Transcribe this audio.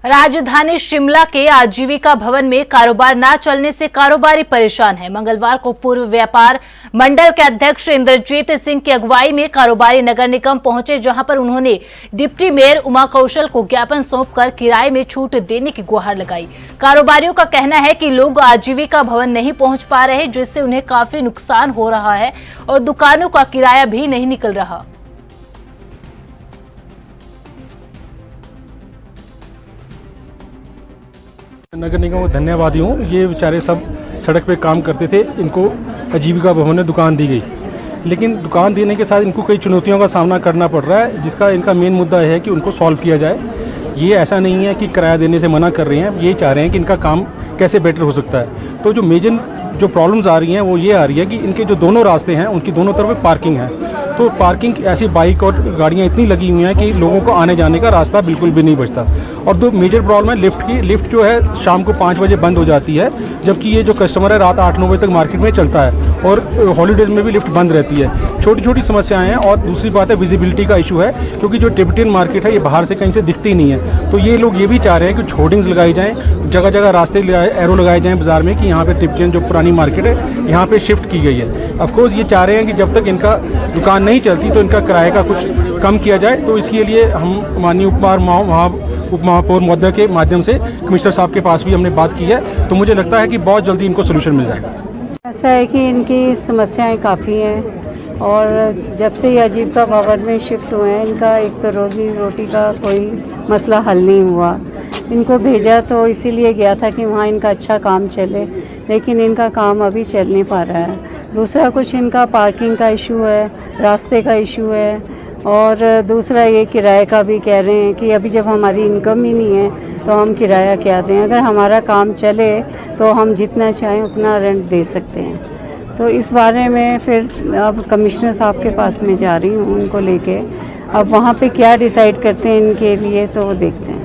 राजधानी शिमला के आजीविका भवन में कारोबार न चलने से कारोबारी परेशान है। मंगलवार को पूर्व व्यापार मंडल के अध्यक्ष इंद्रजीत सिंह की अगुवाई में कारोबारी नगर निगम पहुंचे, जहां पर उन्होंने डिप्टी मेयर उमा कौशल को ज्ञापन सौंपकर किराए में छूट देने की गुहार लगाई। कारोबारियों का कहना है कि लोग आजीविका भवन नहीं पहुंच पा रहे, जिससे उन्हें काफी नुकसान हो रहा है और दुकानों का किराया भी नहीं निकल रहा। नगर निगम को धन्यवादी हूँ। ये बेचारे सब सड़क पे काम करते थे, इनको आजीविका भवन में दुकान दी गई, लेकिन दुकान देने के साथ इनको कई चुनौतियों का सामना करना पड़ रहा है, जिसका इनका मेन मुद्दा है कि उनको सॉल्व किया जाए। ये ऐसा नहीं है कि किराया देने से मना कर रहे हैं, ये चाह रहे हैं कि इनका काम कैसे बेटर हो सकता है। तो जो मेजर जो प्रॉब्लम्स आ रही हैं वो ये आ रही है कि इनके जो दोनों रास्ते हैं उनकी दोनों तरफ पार्किंग है, तो पार्किंग ऐसी बाइक और गाड़ियाँ इतनी लगी हुई हैं कि लोगों को आने जाने का रास्ता बिल्कुल भी नहीं बचता। और दो मेजर प्रॉब्लम है लिफ्ट की। लिफ्ट जो है शाम को 5 बजे बंद हो जाती है, जबकि ये जो कस्टमर है रात 8-9 बजे तक मार्केट में चलता है, और हॉलीडेज में भी लिफ्ट बंद रहती है। छोटी छोटी समस्याएं हैं। और दूसरी बात है विजिबिलिटी का इशू है, क्योंकि जो टिबेटियन मार्केट है ये बाहर से कहीं से दिखती नहीं है। तो ये लोग ये भी चाह रहे हैं कि होर्डिंग्स लगाई जाएँ, जगह जगह रास्ते एरो लगाए जाएँ बाजार में कि यहाँ पर टिबेटियन जो पुरानी मार्केट है यहाँ पे शिफ्ट की गई है। ऑफकोर्स ये चाह रहे हैं कि जब तक इनका दुकान नहीं चलती तो इनका किराए का कुछ कम किया जाए। तो इसके लिए हम माननीय उप महापौर महोदय के माध्यम से कमिश्नर साहब के पास भी हमने बात की है, तो मुझे लगता है कि बहुत जल्दी इनको सोल्यूशन मिल जाएगा। ऐसा है कि इनकी समस्याएं काफ़ी हैं, और जब से ये आजीविका भवन में शिफ्ट हुए हैं इनका एक तो रोज़ी रोटी का कोई मसला हल नहीं हुआ। इनको भेजा तो इसीलिए गया था कि वहाँ इनका अच्छा काम चले, लेकिन इनका काम अभी चल नहीं पा रहा है। दूसरा कुछ इनका पार्किंग का इशू है, रास्ते का इशू है, और दूसरा ये किराए का भी कह रहे हैं कि अभी जब हमारी इनकम ही नहीं है तो हम किराया क्या दें। अगर हमारा काम चले तो हम जितना चाहें उतना रेंट दे सकते हैं। तो इस बारे में फिर अब कमिश्नर साहब के पास में जा रही हूँ उनको लेके। अब वहाँ पे क्या डिसाइड करते हैं इनके लिए तो वो देखते हैं।